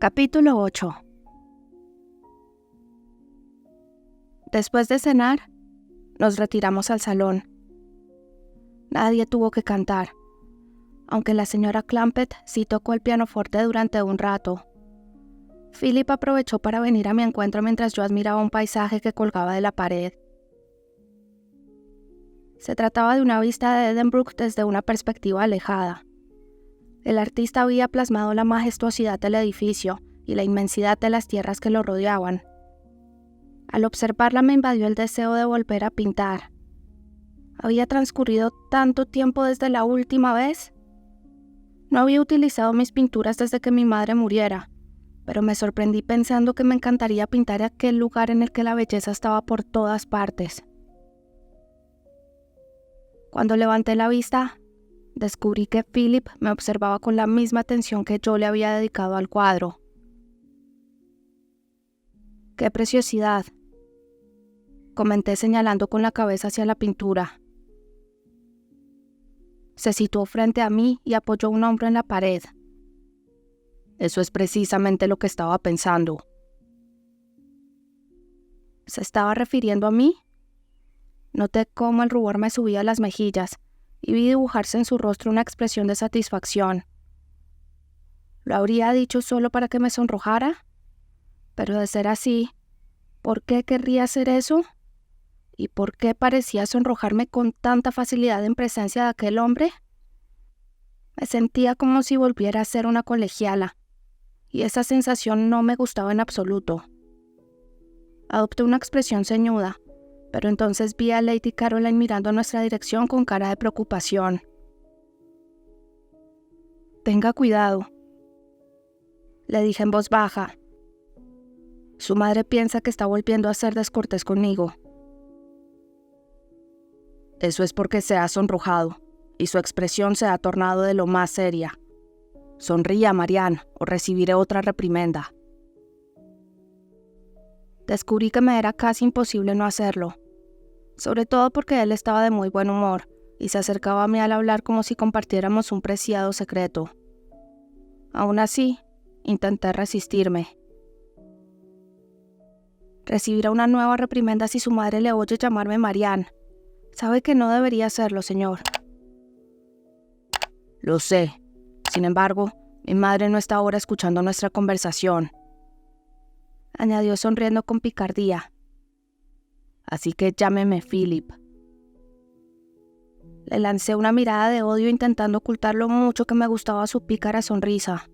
Capítulo 8. Después de cenar, nos retiramos al salón. Nadie tuvo que cantar, aunque la señora Clampett sí tocó el pianoforte durante un rato. Philip aprovechó para venir a mi encuentro mientras yo admiraba un paisaje que colgaba de la pared. Se trataba de una vista de Edinburgh desde una perspectiva alejada. El artista había plasmado la majestuosidad del edificio y la inmensidad de las tierras que lo rodeaban. Al observarla me invadió el deseo de volver a pintar. ¿Había transcurrido tanto tiempo desde la última vez? No había utilizado mis pinturas desde que mi madre muriera, pero me sorprendí pensando que me encantaría pintar aquel lugar en el que la belleza estaba por todas partes. Cuando levanté la vista, descubrí que Philip me observaba con la misma atención que yo le había dedicado al cuadro. ¡Qué preciosidad!, comenté señalando con la cabeza hacia la pintura. Se situó frente a mí y apoyó un hombro en la pared. Eso es precisamente lo que estaba pensando. ¿Se estaba refiriendo a mí? Noté cómo el rubor me subía a las mejillas y vi dibujarse en su rostro una expresión de satisfacción. ¿Lo habría dicho solo para que me sonrojara? Pero de ser así, ¿por qué querría hacer eso? ¿Y por qué parecía sonrojarme con tanta facilidad en presencia de aquel hombre? Me sentía como si volviera a ser una colegiala, y esa sensación no me gustaba en absoluto. Adopté una expresión ceñuda, pero entonces vi a Lady Caroline mirando en nuestra dirección con cara de preocupación. «Tenga cuidado», le dije en voz baja. «Su madre piensa que está volviendo a ser descortés conmigo». «Eso es porque se ha sonrojado, y su expresión se ha tornado de lo más seria. Sonría, Marianne, o recibiré otra reprimenda». Descubrí que me era casi imposible no hacerlo, sobre todo porque él estaba de muy buen humor y se acercaba a mí al hablar como si compartiéramos un preciado secreto. Aún así, intenté resistirme. «Recibirá una nueva reprimenda si su madre le oye llamarme Marianne. Sabe que no debería hacerlo, señor». «Lo sé. Sin embargo, mi madre no está ahora escuchando nuestra conversación», añadió sonriendo con picardía. «Así que llámeme Philip». Le lancé una mirada de odio intentando ocultar lo mucho que me gustaba su pícara sonrisa.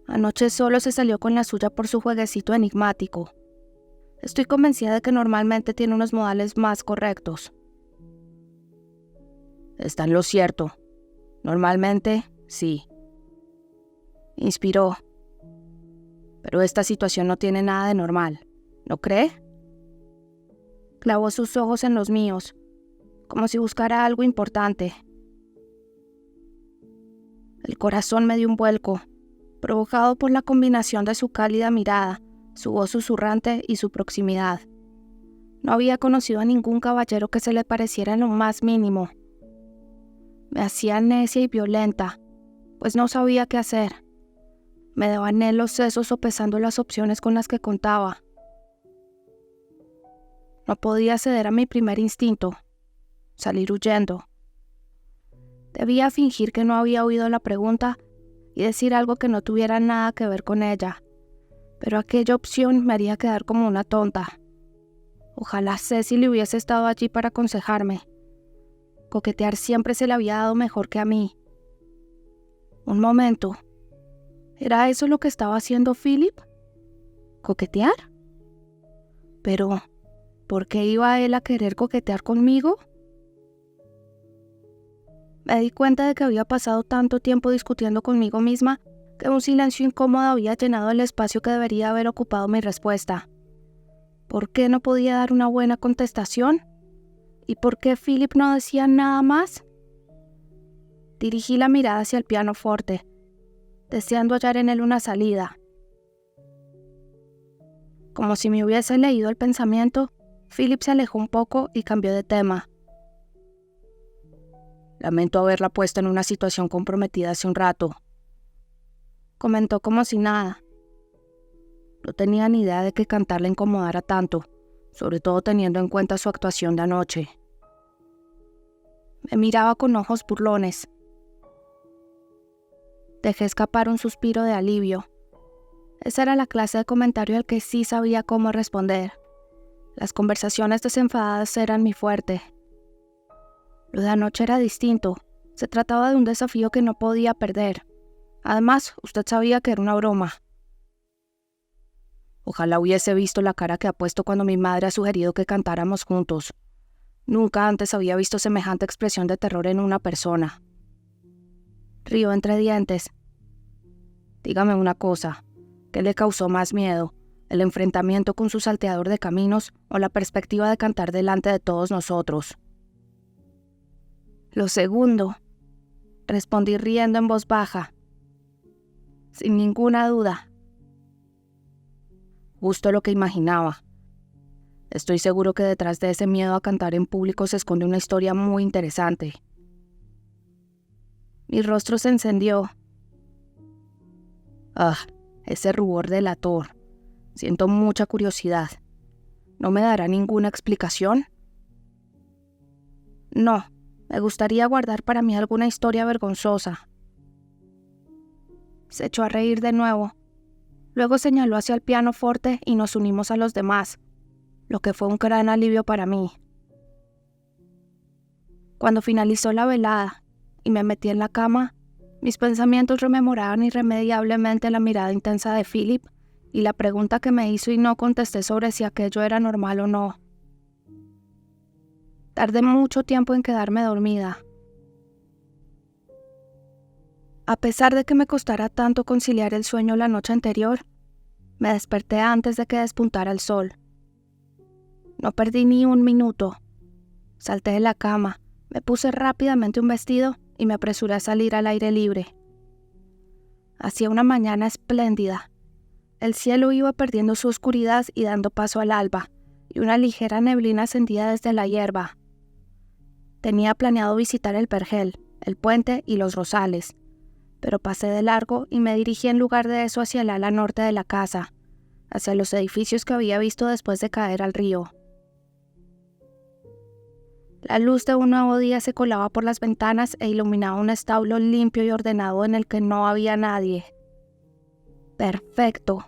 Anoche solo se salió con la suya por su jueguecito enigmático. Estoy convencida de que normalmente tiene unos modales más correctos. «Está en lo cierto. Normalmente, sí». Inspiró. «Pero esta situación no tiene nada de normal, ¿no cree?». Clavó sus ojos en los míos, como si buscara algo importante. El corazón me dio un vuelco, provocado por la combinación de su cálida mirada, su voz susurrante y su proximidad. No había conocido a ningún caballero que se le pareciera en lo más mínimo. Me hacía necia y violenta, pues no sabía qué hacer. Me devané los sesos sopesando las opciones con las que contaba. No podía ceder a mi primer instinto, salir huyendo. Debía fingir que no había oído la pregunta y decir algo que no tuviera nada que ver con ella, pero aquella opción me haría quedar como una tonta. Ojalá Cecily hubiese estado allí para aconsejarme. Coquetear siempre se le había dado mejor que a mí. Un momento. ¿Era eso lo que estaba haciendo Philip? ¿Coquetear? Pero, ¿por qué iba él a querer coquetear conmigo? Me di cuenta de que había pasado tanto tiempo discutiendo conmigo misma que un silencio incómodo había llenado el espacio que debería haber ocupado mi respuesta. ¿Por qué no podía dar una buena contestación? ¿Y por qué Philip no decía nada más? Dirigí la mirada hacia el pianoforte, deseando hallar en él una salida. Como si me hubiese leído el pensamiento, Philip se alejó un poco y cambió de tema. «Lamento haberla puesto en una situación comprometida hace un rato». comentó como si nada. No tenía ni idea de que cantar le incomodara tanto, sobre todo teniendo en cuenta su actuación de anoche. Me miraba con ojos burlones. Dejé escapar un suspiro de alivio. Esa era la clase de comentario al que sí sabía cómo responder. Las conversaciones desenfadadas eran mi fuerte. Lo de anoche era distinto. Se trataba de un desafío que no podía perder. Además, usted sabía que era una broma. Ojalá hubiese visto la cara que ha puesto cuando mi madre ha sugerido que cantáramos juntos. Nunca antes había visto semejante expresión de terror en una persona. Río entre dientes. Dígame una cosa, ¿qué le causó más miedo? ¿El enfrentamiento con su salteador de caminos o la perspectiva de cantar delante de todos nosotros? Lo segundo, respondí riendo en voz baja. Sin ninguna duda. Justo lo que imaginaba. Estoy seguro que detrás de ese miedo a cantar en público se esconde una historia muy interesante. Mi rostro se encendió. Ese rubor delator. Siento mucha curiosidad. ¿No me dará ninguna explicación? No, me gustaría guardar para mí alguna historia vergonzosa. Se echó a reír de nuevo. Luego señaló hacia el pianoforte y nos unimos a los demás, lo que fue un gran alivio para mí. Cuando finalizó la velada y me metí en la cama, mis pensamientos rememoraban irremediablemente la mirada intensa de Philip y la pregunta que me hizo y no contesté sobre si aquello era normal o no. Tardé mucho tiempo en quedarme dormida. A pesar de que me costara tanto conciliar el sueño la noche anterior, me desperté antes de que despuntara el sol. No perdí ni un minuto. Salté de la cama, me puse rápidamente un vestido y me apresuré a salir al aire libre. Hacía una mañana espléndida. El cielo iba perdiendo su oscuridad y dando paso al alba, y una ligera neblina ascendía desde la hierba. Tenía planeado visitar el Vergel, el puente y los rosales, pero pasé de largo y me dirigí en lugar de eso hacia el ala norte de la casa, hacia los edificios que había visto después de caer al río. La luz de un nuevo día se colaba por las ventanas e iluminaba un establo limpio y ordenado en el que no había nadie. ¡Perfecto!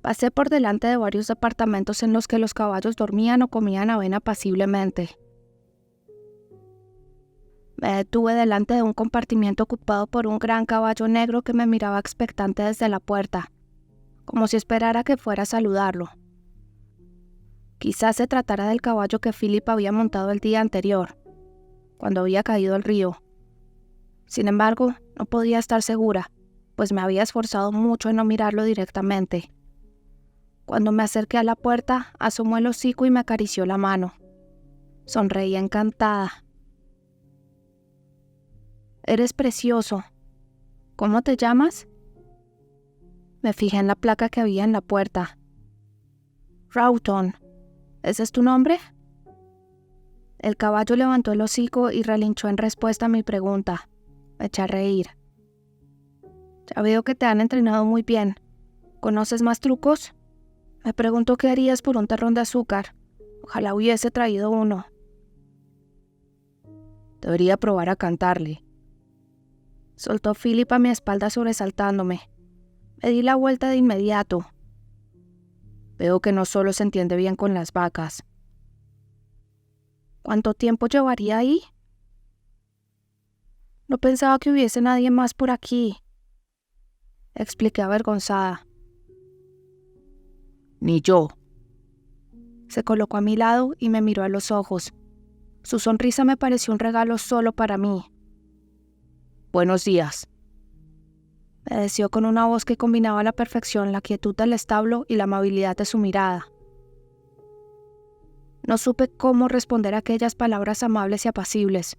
Pasé por delante de varios departamentos en los que los caballos dormían o comían avena apaciblemente. Me detuve delante de un compartimiento ocupado por un gran caballo negro que me miraba expectante desde la puerta, como si esperara que fuera a saludarlo. Quizás se tratara del caballo que Philip había montado el día anterior, cuando había caído al río. Sin embargo, no podía estar segura, pues me había esforzado mucho en no mirarlo directamente. Cuando me acerqué a la puerta, asomó el hocico y me acarició la mano. Sonreí encantada. «Eres precioso. ¿Cómo te llamas?» Me fijé en la placa que había en la puerta. «Rawton. ¿Ese es tu nombre?» El caballo levantó el hocico y relinchó en respuesta a mi pregunta. Me eché a reír. «Ya veo que te han entrenado muy bien. ¿Conoces más trucos?» Me preguntó qué harías por un terrón de azúcar. Ojalá hubiese traído uno. «Debería probar a cantarle», soltó Philip a mi espalda sobresaltándome. Me di la vuelta de inmediato. Veo que no solo se entiende bien con las vacas. ¿Cuánto tiempo llevaría ahí? No pensaba que hubiese nadie más por aquí, expliqué avergonzada. Ni yo. Se colocó a mi lado y me miró a los ojos. Su sonrisa me pareció un regalo solo para mí. Buenos días. Me deseó con una voz que combinaba a la perfección la quietud del establo y la amabilidad de su mirada. No supe cómo responder a aquellas palabras amables y apacibles.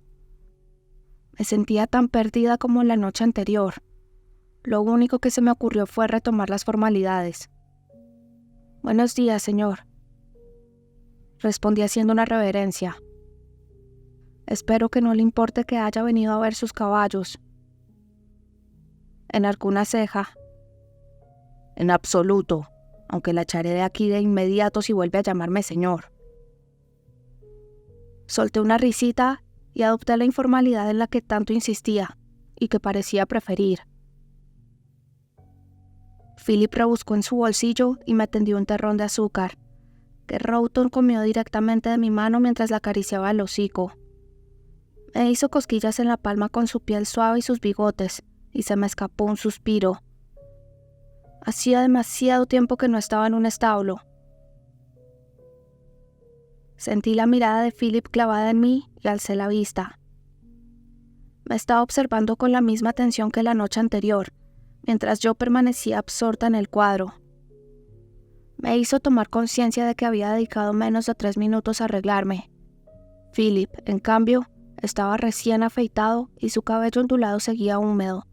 Me sentía tan perdida como la noche anterior. Lo único que se me ocurrió fue retomar las formalidades. Buenos días, señor. Respondí haciendo una reverencia. Espero que no le importe que haya venido a ver sus caballos. Enarcó una ceja. En absoluto, aunque la echaré de aquí de inmediato si vuelve a llamarme señor. Solté una risita y adopté la informalidad en la que tanto insistía y que parecía preferir. Philip rebuscó en su bolsillo y me tendió un terrón de azúcar, que Roughton comió directamente de mi mano mientras la acariciaba el hocico. Me hizo cosquillas en la palma con su piel suave y sus bigotes, y se me escapó un suspiro. Hacía demasiado tiempo que no estaba en un establo. Sentí la mirada de Philip clavada en mí y alcé la vista. Me estaba observando con la misma atención que la noche anterior, mientras yo permanecía absorta en el cuadro. Me hizo tomar conciencia de que había dedicado menos de 3 minutos a arreglarme. Philip, en cambio, estaba recién afeitado y su cabello ondulado seguía húmedo.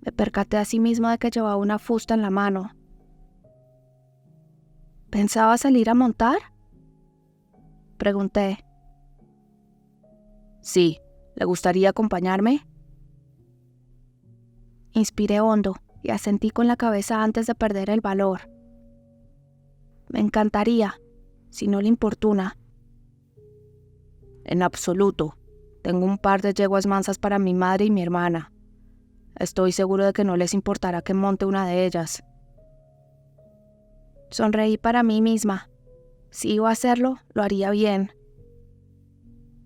Me percaté asimismo de que llevaba una fusta en la mano. ¿Pensaba salir a montar?, pregunté. Sí, ¿le gustaría acompañarme? Inspiré hondo y asentí con la cabeza antes de perder el valor. Me encantaría, si no le importuna. En absoluto. Tengo un par de yeguas mansas para mi madre y mi hermana. Estoy seguro de que no les importará que monte una de ellas. Sonreí para mí misma. Si iba a hacerlo, lo haría bien.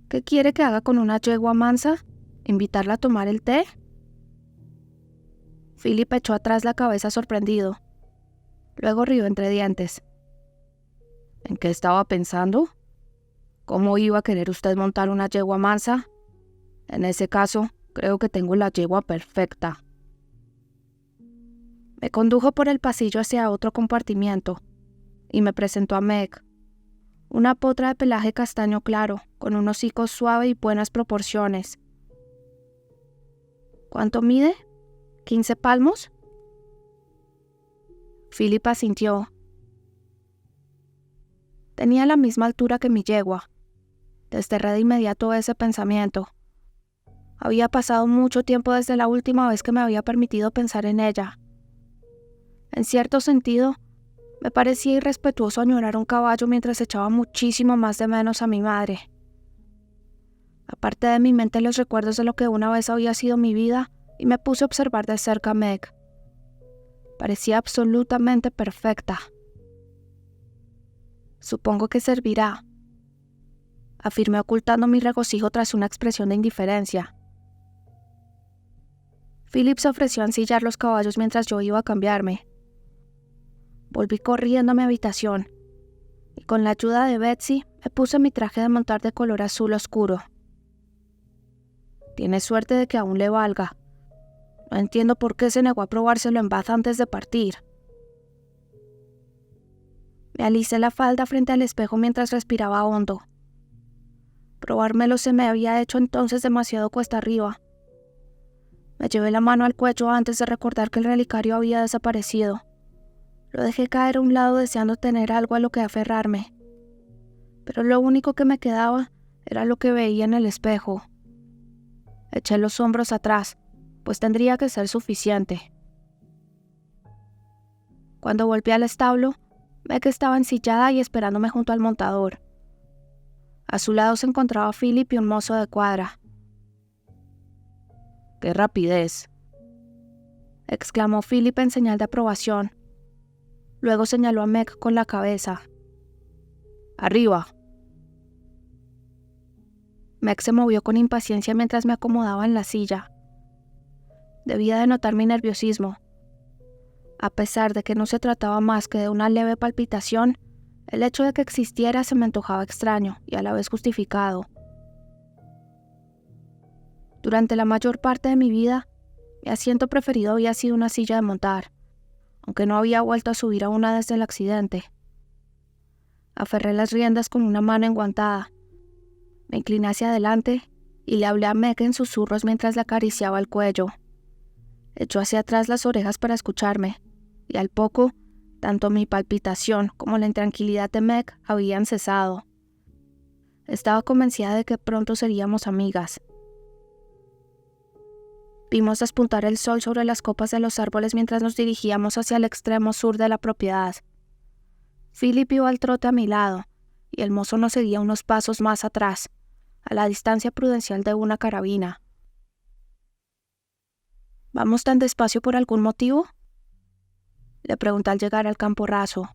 ¿Qué quiere que haga con una yegua mansa? ¿Invitarla a tomar el té? Philip echó atrás la cabeza sorprendido. Luego rió entre dientes. ¿En qué estaba pensando? ¿Cómo iba a querer usted montar una yegua mansa? En ese caso, creo que tengo la yegua perfecta. Me condujo por el pasillo hacia otro compartimiento y me presentó a Meg, una potra de pelaje castaño claro, con un hocico suave y buenas proporciones. ¿Cuánto mide? ¿15 palmos? Philip asintió. Tenía la misma altura que mi yegua. Desterré de inmediato ese pensamiento. Había pasado mucho tiempo desde la última vez que me había permitido pensar en ella. En cierto sentido, me parecía irrespetuoso añorar un caballo mientras echaba muchísimo más de menos a mi madre. Aparté de mi mente los recuerdos de lo que una vez había sido mi vida y me puse a observar de cerca a Meg. Parecía absolutamente perfecta. Supongo que servirá, afirmé ocultando mi regocijo tras una expresión de indiferencia. Philip se ofreció a ensillar los caballos mientras yo iba a cambiarme. Volví corriendo a mi habitación y con la ayuda de Betsy me puse mi traje de montar de color azul oscuro. Tiene suerte de que aún le valga. No entiendo por qué se negó a probárselo en Bath antes de partir. Me alisé la falda frente al espejo mientras respiraba hondo. Probármelo se me había hecho entonces demasiado cuesta arriba. Me llevé la mano al cuello antes de recordar que el relicario había desaparecido. Lo dejé caer a un lado deseando tener algo a lo que aferrarme. Pero lo único que me quedaba era lo que veía en el espejo. Eché los hombros atrás, pues tendría que ser suficiente. Cuando volví al establo, Meg estaba ensillada y esperándome junto al montador. A su lado se encontraba Philip y un mozo de cuadra. ¡Qué rapidez!, exclamó Philip en señal de aprobación. Luego señaló a Meg con la cabeza. ¡Arriba! Meg se movió con impaciencia mientras me acomodaba en la silla. Debía de notar mi nerviosismo. A pesar de que no se trataba más que de una leve palpitación, el hecho de que existiera se me antojaba extraño y a la vez justificado. Durante la mayor parte de mi vida, mi asiento preferido había sido una silla de montar, aunque no había vuelto a subir a una desde el accidente. Aferré las riendas con una mano enguantada. Me incliné hacia adelante y le hablé a Meg en susurros mientras le acariciaba el cuello. Echó hacia atrás las orejas para escucharme, y al poco, tanto mi palpitación como la intranquilidad de Meg habían cesado. Estaba convencida de que pronto seríamos amigas. Vimos despuntar el sol sobre las copas de los árboles mientras nos dirigíamos hacia el extremo sur de la propiedad. Philip iba al trote a mi lado, y el mozo nos seguía unos pasos más atrás, a la distancia prudencial de una carabina. ¿Vamos tan despacio por algún motivo?, le pregunté al llegar al campo raso.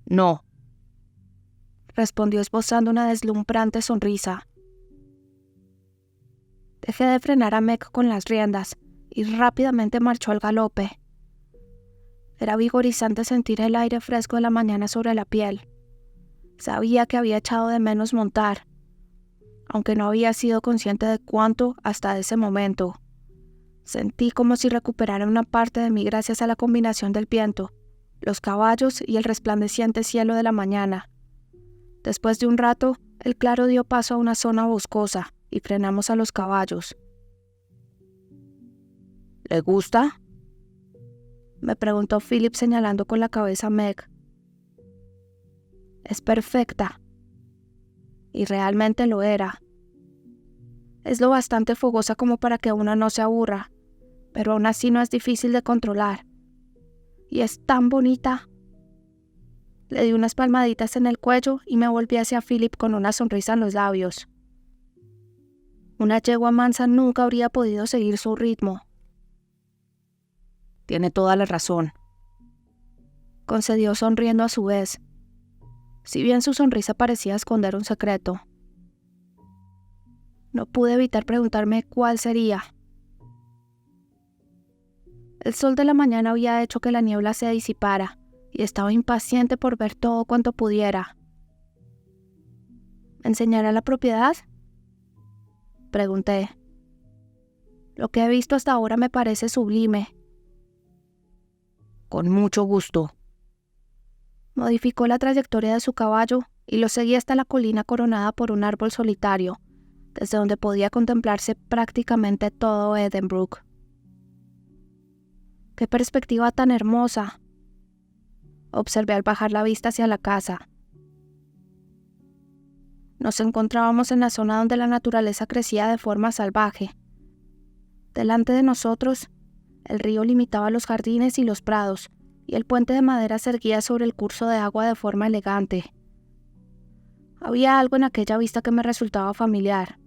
No, respondió esbozando una deslumbrante sonrisa. Dejé de frenar a Meg con las riendas y rápidamente marchó al galope. Era vigorizante sentir el aire fresco de la mañana sobre la piel. Sabía que había echado de menos montar, aunque no había sido consciente de cuánto hasta ese momento. Sentí como si recuperara una parte de mí gracias a la combinación del viento, los caballos y el resplandeciente cielo de la mañana. Después de un rato, el claro dio paso a una zona boscosa y frenamos a los caballos. ¿Le gusta?, me preguntó Philip señalando con la cabeza a Meg. Es perfecta. Y realmente lo era. Es lo bastante fogosa como para que uno no se aburra, pero aún así no es difícil de controlar. Y es tan bonita. Le di unas palmaditas en el cuello y me volví hacia Philip con una sonrisa en los labios. Una yegua mansa nunca habría podido seguir su ritmo. Tiene toda la razón, concedió sonriendo a su vez, si bien su sonrisa parecía esconder un secreto. No pude evitar preguntarme cuál sería. El sol de la mañana había hecho que la niebla se disipara y estaba impaciente por ver todo cuanto pudiera. ¿Me enseñará la propiedad?, pregunté. Lo que he visto hasta ahora me parece sublime. Con mucho gusto. Modificó la trayectoria de su caballo y lo seguí hasta la colina coronada por un árbol solitario, desde donde podía contemplarse prácticamente todo Edenbrook. ¡Qué perspectiva tan hermosa!, observé al bajar la vista hacia la casa. Nos encontrábamos en la zona donde la naturaleza crecía de forma salvaje. Delante de nosotros, el río limitaba los jardines y los prados, y el puente de madera se erguía sobre el curso de agua de forma elegante. Había algo en aquella vista que me resultaba familiar.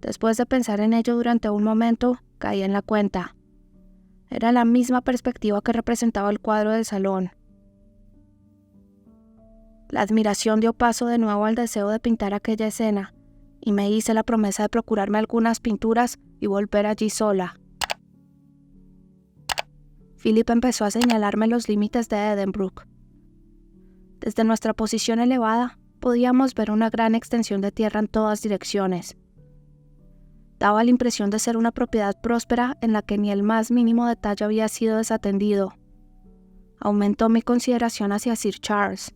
Después de pensar en ello durante un momento, caí en la cuenta. Era la misma perspectiva que representaba el cuadro del salón. La admiración dio paso de nuevo al deseo de pintar aquella escena, y me hice la promesa de procurarme algunas pinturas y volver allí sola. Philip empezó a señalarme los límites de Edenbrook. Desde nuestra posición elevada, podíamos ver una gran extensión de tierra en todas direcciones. Daba la impresión de ser una propiedad próspera en la que ni el más mínimo detalle había sido desatendido. Aumentó mi consideración hacia Sir Charles.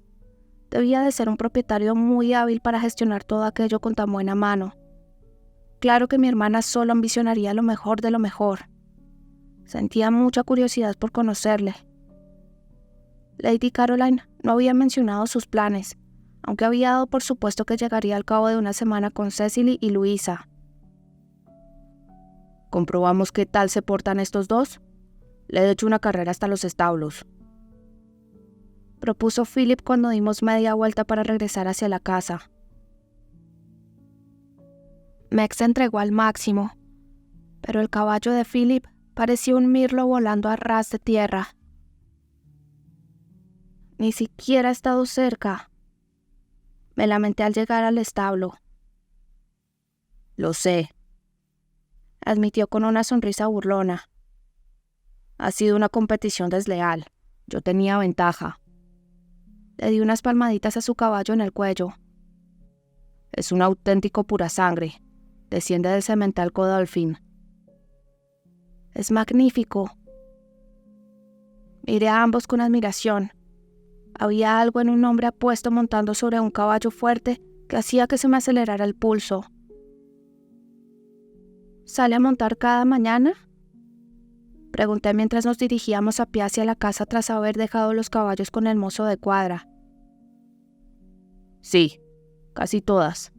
Debía de ser un propietario muy hábil para gestionar todo aquello con tan buena mano. Claro que mi hermana solo ambicionaría lo mejor de lo mejor. Sentía mucha curiosidad por conocerle. Lady Caroline no había mencionado sus planes, aunque había dado por supuesto que llegaría al cabo de una semana con Cecily y Luisa. ¿Comprobamos qué tal se portan estos dos? Le he hecho una carrera hasta los establos, propuso Philip cuando dimos media vuelta para regresar hacia la casa. Meg se entregó al máximo, pero el caballo de Philip parecía un mirlo volando a ras de tierra. Ni siquiera ha estado cerca, me lamenté al llegar al establo. Lo sé, admitió con una sonrisa burlona. Ha sido una competición desleal. Yo tenía ventaja. Le di unas palmaditas a su caballo en el cuello. Es un auténtico pura sangre. Desciende del semental Godolphin. Es magnífico. Miré a ambos con admiración. Había algo en un hombre apuesto montando sobre un caballo fuerte que hacía que se me acelerara el pulso. ¿Sale a montar cada mañana?, pregunté mientras nos dirigíamos a pie hacia la casa tras haber dejado los caballos con el mozo de cuadra. Sí, casi todas.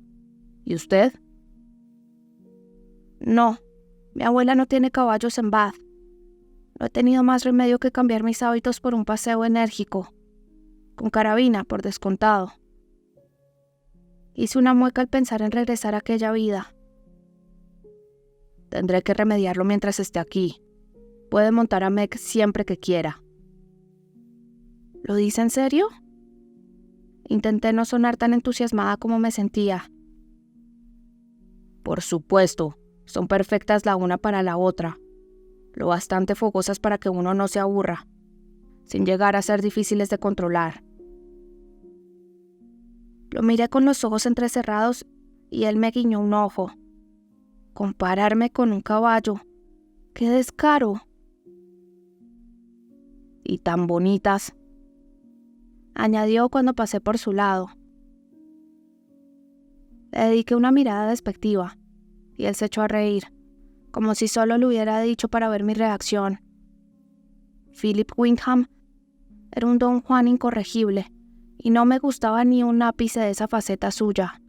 ¿Y usted? No, mi abuela no tiene caballos en Bath. No he tenido más remedio que cambiar mis hábitos por un paseo enérgico, con carabina, por descontado. Hice una mueca al pensar en regresar a aquella vida. Tendré que remediarlo mientras esté aquí. Puede montar a Meg siempre que quiera. ¿Lo dice en serio? Intenté no sonar tan entusiasmada como me sentía. Por supuesto, son perfectas la una para la otra. Lo bastante fogosas para que uno no se aburra, sin llegar a ser difíciles de controlar. Lo miré con los ojos entrecerrados y él me guiñó un ojo. Compararme con un caballo. ¡Qué descaro! Y tan bonitas, añadió cuando pasé por su lado. Le dediqué una mirada despectiva y él se echó a reír, como si solo lo hubiera dicho para ver mi reacción. Philip Windham era un don Juan incorregible y no me gustaba ni un ápice de esa faceta suya.